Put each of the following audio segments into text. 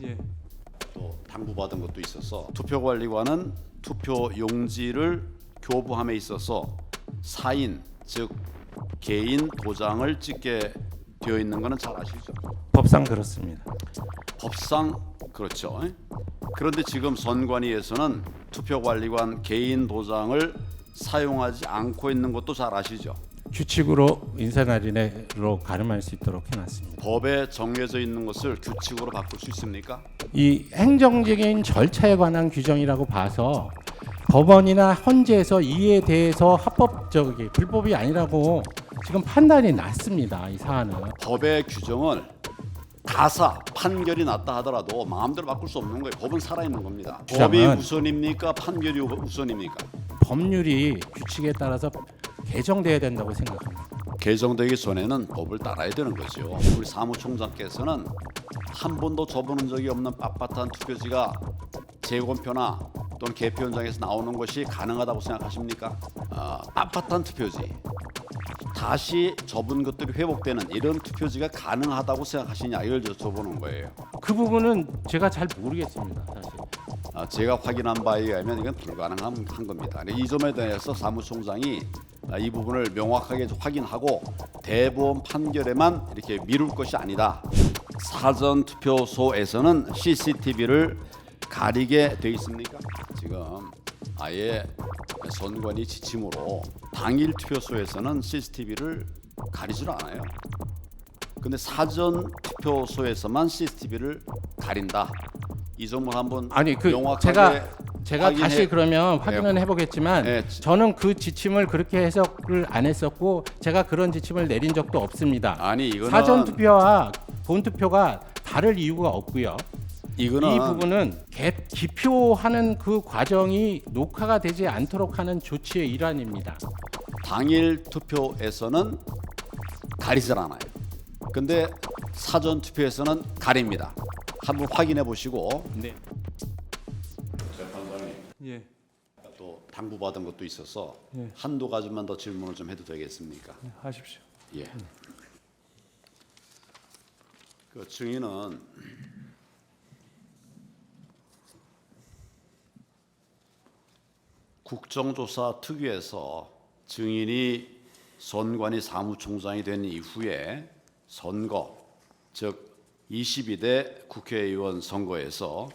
예. 또 당부받은 것도 있어서 투표관리관은 투표 용지를 교부함에 있어서 사인 즉 개인 도장을 찍게 되어 있는 것은 잘 아시죠? 법상 그렇습니다. 법상 그렇죠. 그런데 지금 선관위에서는 투표관리관 개인 도장을 사용하지 않고 있는 것도 잘 아시죠? 규칙으로 인사날인으로 가름할 수 있도록 해놨습니다. 법에 정해져 있는 것을 규칙으로 바꿀 수 있습니까? 이 행정적인 절차에 관한 규정이라고 봐서 법원이나 헌재에서 이에 대해서 합법적이 불법이 아니라고 지금 판단이 났습니다. 이 사안은. 법의 규정을 가사 판결이 났다 하더라도 마음대로 바꿀 수 없는 거예요. 법은 살아있는 겁니다. 법이 주장은 우선입니까? 판결이 우선입니까? 법률이 규칙에 따라서 개정돼야 된다고 생각합니다. 개정되기 전에는 법을 따라야 되는 거죠. 우리 사무총장께서는 한 번도 접어본 적이 없는 빳빳한 투표지가 재검표나 또는 개표 현장에서 나오는 것이 가능하다고 생각하십니까? 빳빳한 투표지 다시 접은 것들이 회복되는 이런 투표지가 가능하다고 생각하시냐 이걸 여쭤보는 거예요. 그 부분은 제가 잘 모르겠습니다. 사실. 제가 확인한 바에 의하면 이건 불가능한 겁니다. 이 점에 대해서 사무총장이 이 부분을 명확하게 확인하고 대법원 판결에만 이렇게 미룰 것이 아니다. 사전 투표소에서는 CCTV를 가리게 돼 있습니까? 지금 아예 선관위 지침으로 당일 투표소에서는 CCTV를 가리질 않아요. 근데 사전 투표소에서만 CCTV를 가린다. 이 점을 한번 아니 명확하게 제가 확인해- 다시 그러면 확인은 해보겠지만 네. 저는 그 지침을 그렇게 해석을 안 했었고 제가 그런 지침을 내린 적도 없습니다. 아니 이거는 사전 투표와 본 투표가 다를 이유가 없고요. 이거는 이 부분은 기표하는 그 과정이 녹화가 되지 않도록 하는 조치의 일환입니다. 당일 투표에서는 가리질 않아요. 근데 사전 투표에서는 가립니다. 한번 확인해 보시고 네. 재판관이 예. 또 당부받은 것도 있어서 예. 한두 가지만 더 질문을 좀 해도 되겠습니까? 하십시오. 예. 그 증인은 국정조사 특위에서 증인이 선관위 사무총장이 된 이후에 선거, 즉 22대 국회의원 선거에서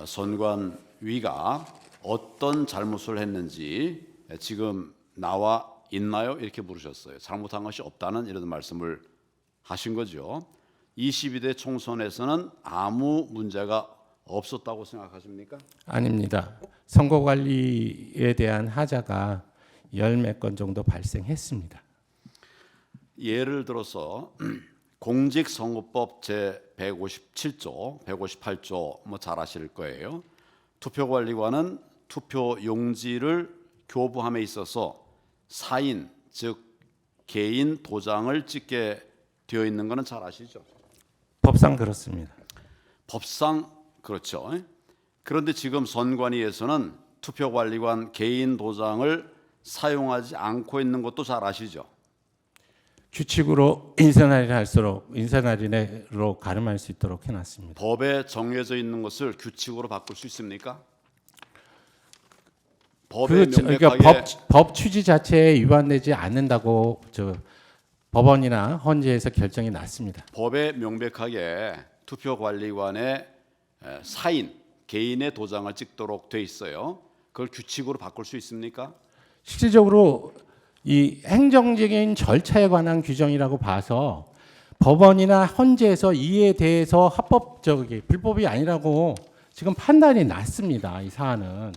선관위가 어떤 잘못을 했는지 지금 나와 있나요? 이렇게 물으셨어요. 잘못한 것이 없다는 이런 말씀을 하신 거죠. 22대 총선에서는 아무 문제가 없었다고 생각하십니까? 아닙니다. 선거 관리에 대한 하자가 열 몇 건 정도 발생했습니다. 예를 들어서 공직선거법 제 157조, 158조 뭐 잘 아실 거예요. 투표관리관은 투표 용지를 교부함에 있어서 사인 즉 개인 도장을 찍게 되어 있는 것은 잘 아시죠? 법상 그렇습니다. 법상 그렇죠. 그런데 지금 선관위에서는 투표관리관 개인 도장을 사용하지 않고 있는 것도 잘 아시죠? 규칙으로 인사날인 할수록 인사날인으로 가름할 수 있도록 해놨습니다. 법에 정해져 있는 것을 규칙으로 바꿀 수 있습니까? 법에 그러니까 명백하게 법 취지 자체에 위반되지 않는다고 법원이나 헌재에서 결정이 났습니다. 법에 명백하게 투표관리관의 사인 개인의 도장을 찍도록 돼 있어요. 그걸 규칙으로 바꿀 수 있습니까? 실질적으로 이 행정적인 절차에 관한 규정이라고 봐서 법원이나 헌재에서 이에 대해서 합법적이 불법이 아니라고 지금 판단이 났습니다. 이 사안은.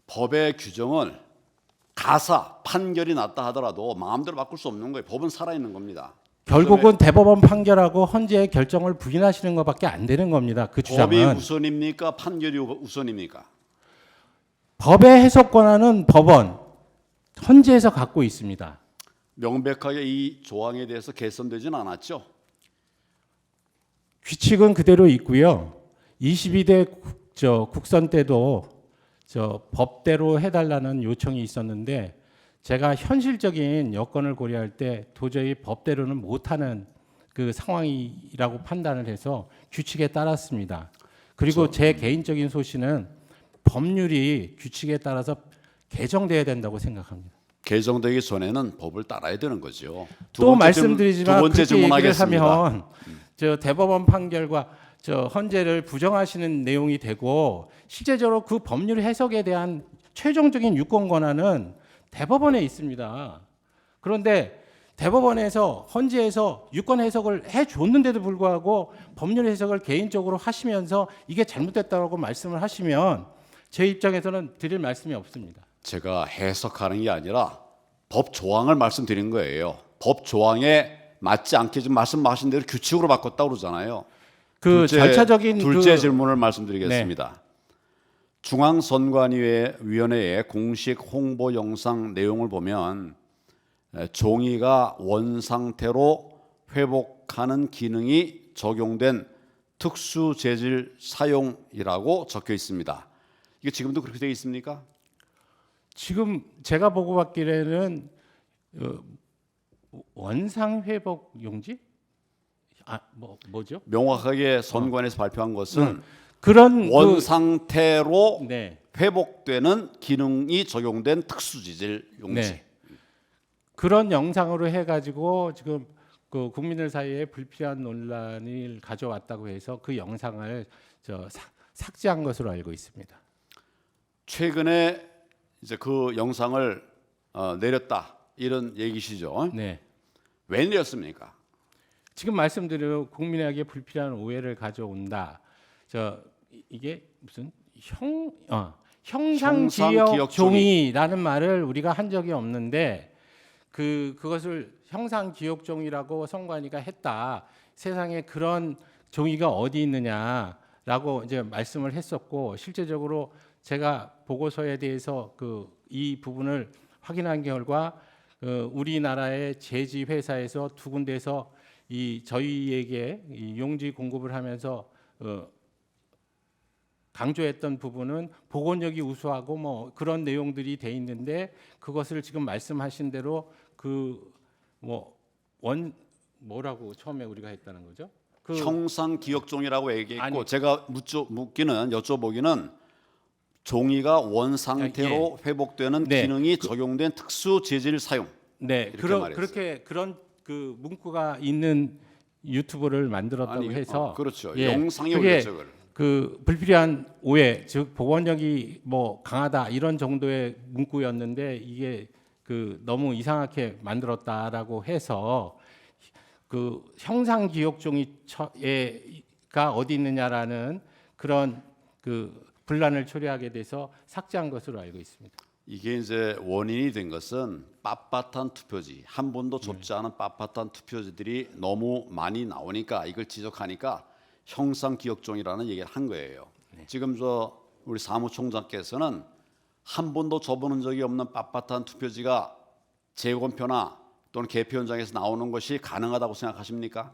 법의 규정을 가사 판결이 났다 하더라도 마음대로 바꿀 수 없는 거예요. 법은 살아있는 겁니다. 결국은 대법원 판결하고 헌재의 결정을 부인하시는 것밖에 안 되는 겁니다. 그 법이 주장은. 우선입니까? 판결이 우선입니까? 법의 해석 권한은 법원, 헌재에서 갖고 있습니다. 명백하게 이 조항에 대해서 개선되지는 않았죠. 규칙은 그대로 있고요. 22대 국선 때도 법대로 해달라는 요청이 있었는데 제가 현실적인 여건을 고려할 때 도저히 법대로는 못하는 그 상황이라고 판단을 해서 규칙에 따랐습니다. 그리고 제 개인적인 소신은 법률이 규칙에 따라서 개정돼야 된다고 생각합니다. 개정되기 전에는 법을 따라야 되는 거죠. 또 말씀드리지만 두 번째 그렇게 얘기를 질문하겠습니다. 하면 저 대법원 판결과 저 헌재를 부정하시는 내용이 되고 실제적으로 그 법률 해석에 대한 최종적인 유권 권한은 대법원에 있습니다. 그런데 대법원에서 헌재에서 유권 해석을 해줬는데도 불구하고 법률 해석을 개인적으로 하시면서 이게 잘못됐다고 말씀을 하시면 제 입장에서는 드릴 말씀이 없습니다. 제가 해석하는 게 아니라 법 조항을 말씀드린 거예요. 법 조항에 맞지 않게 지금 말씀하신 대로 규칙으로 바꿨다고 그러잖아요. 그 절차적인 둘째 그 질문을 말씀드리겠습니다. 중앙선관위원회의 공식 홍보 영상 내용을 보면 종이가 원 상태로 회복하는 기능이 적용된 특수 재질 사용이라고 적혀 있습니다. 이게 지금도 그렇게 되어 있습니까? 지금 제가 보고 봤기에는 원상 회복 용지? 뭐죠? 명확하게 선관에서 발표한 것은 그런 원 상태로 네. 회복되는 기능이 적용된 특수 재질 용지. 네. 그런 영상으로 해가지고 지금 그 국민들 사이에 불필요한 논란을 가져왔다고 해서 그 영상을 삭제한 것으로 알고 있습니다. 최근에 이제 그 영상을 내렸다 이런 얘기시죠? 네. 왜 내렸습니까? 지금 말씀드린 국민에게 불필요한 오해를 가져온다. 이게 무슨 형상기억 종이라는 말을 우리가 한 적이 없는데 그것을 형상기억종이라고 선관위가 했다. 세상에 그런 종이가 어디 있느냐라고 이제 말씀을 했었고 실제적으로 제가 보고서에 대해서 이 부분을 확인한 결과 우리나라의 제지 회사에서 두 군데에서 저희에게 이 용지 공급을 하면서 강조했던 부분은 복원력이 우수하고 뭐 그런 내용들이 돼 있는데 그것을 지금 말씀하신 대로 뭐라고 처음에 우리가 했다는 거죠? 형상기억종이라고 얘기했고 제가 여쭤보기는 종이가 원 상태로 회복되는 네. 기능이 적용된 특수 재질 사용. 네, 그런 그 문구가 있는 유튜브를 만들었다고 해서 그렇죠. 예, 영상이 그게 올렸죠. 그걸. 그 불필요한 오해, 즉 복원력이 뭐 강하다 이런 정도의 문구였는데 이게 너무 이상하게 만들었다라고 해서 그 형상 기억종이가 어디 있느냐라는 그런 분란을 초래하게 돼서 삭제한 것으로 알고 있습니다. 이게 이제 원인이 된 것은 빳빳한 투표지, 한 번도 접지 않은 빳빳한 투표지들이 너무 많이 나오니까 이걸 지적하니까 형상기억종이라는 얘기를 한 거예요. 지금 우리 사무총장께서는 한 번도 접어본 적이 없는 빳빳한 투표지가 재검표나 또는 개표 현장에서 나오는 것이 가능하다고 생각하십니까?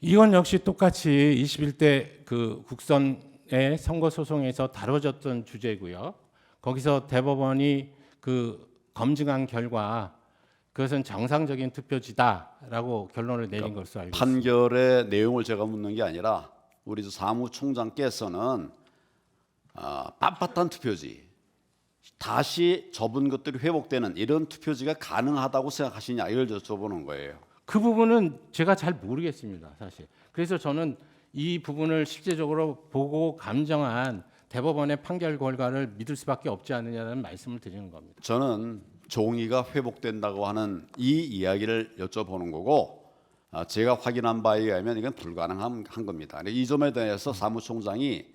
이건 역시 똑같이 21대 국선의 선거 소송에서 다뤄졌던 주제고요. 거기서 대법원이 검증한 결과 그것은 정상적인 투표지다라고 결론을 내린 것으로 알고 있습니다. 판결의 내용을 제가 묻는 게 아니라 우리 사무총장께서는 빳빳한 투표지, 다시 접은 것들이 회복되는 이런 투표지가 가능하다고 생각하시냐 이걸 여쭤보는 거예요. 그 부분은 제가 잘 모르겠습니다, 사실. 그래서 저는 이 부분을 실제적으로 보고 감정한 대법원의 판결 결과를 믿을 수밖에 없지 않느냐는 말씀을 드리는 겁니다. 저는 종이가 회복된다고 하는 이 이야기를 여쭤보는 거고 제가 확인한 바에 의하면 이건 불가능한 겁니다. 이 점에 대해서 사무총장이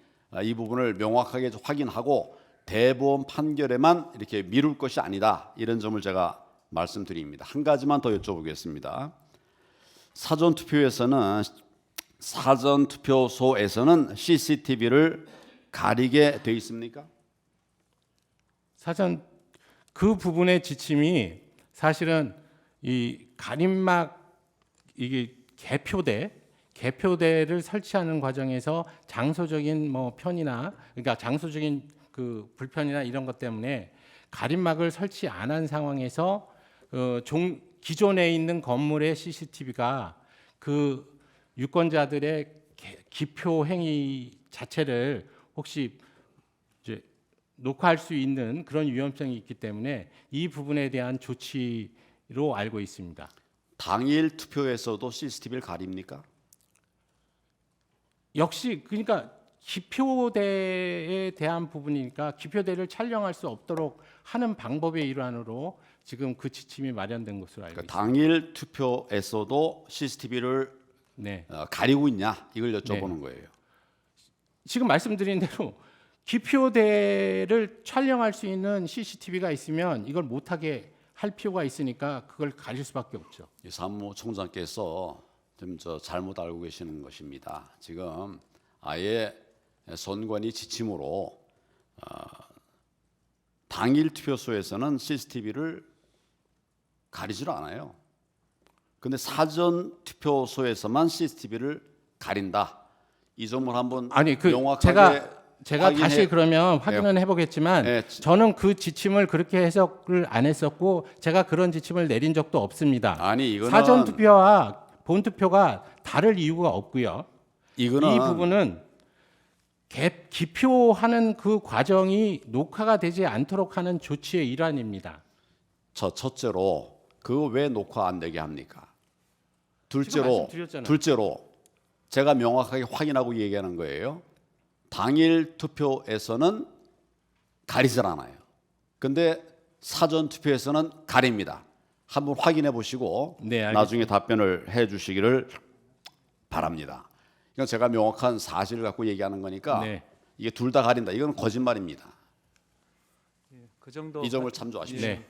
이 부분을 명확하게 확인하고 대법원 판결에만 이렇게 미룰 것이 아니다 이런 점을 제가 말씀드립니다. 한 가지만 더 여쭤보겠습니다. 사전투표소에서는 CCTV를 가리게 돼 있습니까? 그 부분의 지침이 사실은 이 가림막 이게 개표대를 설치하는 과정에서 장소적인 그러니까 장소적인 불편이나 이런 것 때문에 가림막을 설치 안 한 상황에서 기존에 있는 건물의 CCTV가 그 유권자들의 기표 행위 자체를 혹시 이제 녹화할 수 있는 그런 위험성이 있기 때문에 이 부분에 대한 조치로 알고 있습니다. 당일 투표에서도 CCTV를 가립니까? 역시 그러니까 기표대에 대한 부분이니까 기표대를 촬영할 수 없도록 하는 방법의 일환으로 지금 그 지침이 마련된 것으로 알고 그러니까 있습니다. 당일 투표에서도 CCTV를 네. 가리고 있냐 이걸 여쭤보는 거예요. 지금 말씀드린 대로 기표대를 촬영할 수 있는 CCTV가 있으면 이걸 못하게 할 필요가 있으니까 그걸 가릴 수밖에 없죠. 이 사무총장께서 좀 잘못 알고 계시는 것입니다. 지금 아예 선관위 지침으로 당일 투표소에서는 CCTV를 가리질 않아요. 근데 사전 투표소에서만 CCTV를 가린다. 이 점을 한번 아니 그 명확하게 제가 다시 그러면 확인은 해보겠지만 네. 저는 그 지침을 그렇게 해석을 안 했었고 제가 그런 지침을 내린 적도 없습니다. 아니 이거는 사전 투표와 본 투표가 다를 이유가 없고요. 이거는 이 부분은 기표하는 그 과정이 녹화가 되지 않도록 하는 조치의 일환입니다. 첫째로 그거 왜 녹화 안 되게 합니까? 지금 말씀드렸잖아요. 둘째로 제가 명확하게 확인하고 얘기하는 거예요. 당일 투표에서는 가리질 않아요. 근데 사전 투표에서는 가립니다. 한번 확인해 보시고 네, 알겠습니다. 나중에 답변을 해 주시기를 바랍니다. 이건 제가 명확한 사실을 갖고 얘기하는 거니까 네. 이게 둘 다 가린다. 이건 거짓말입니다. 그 정도 이 점을 참조하십시오. 네.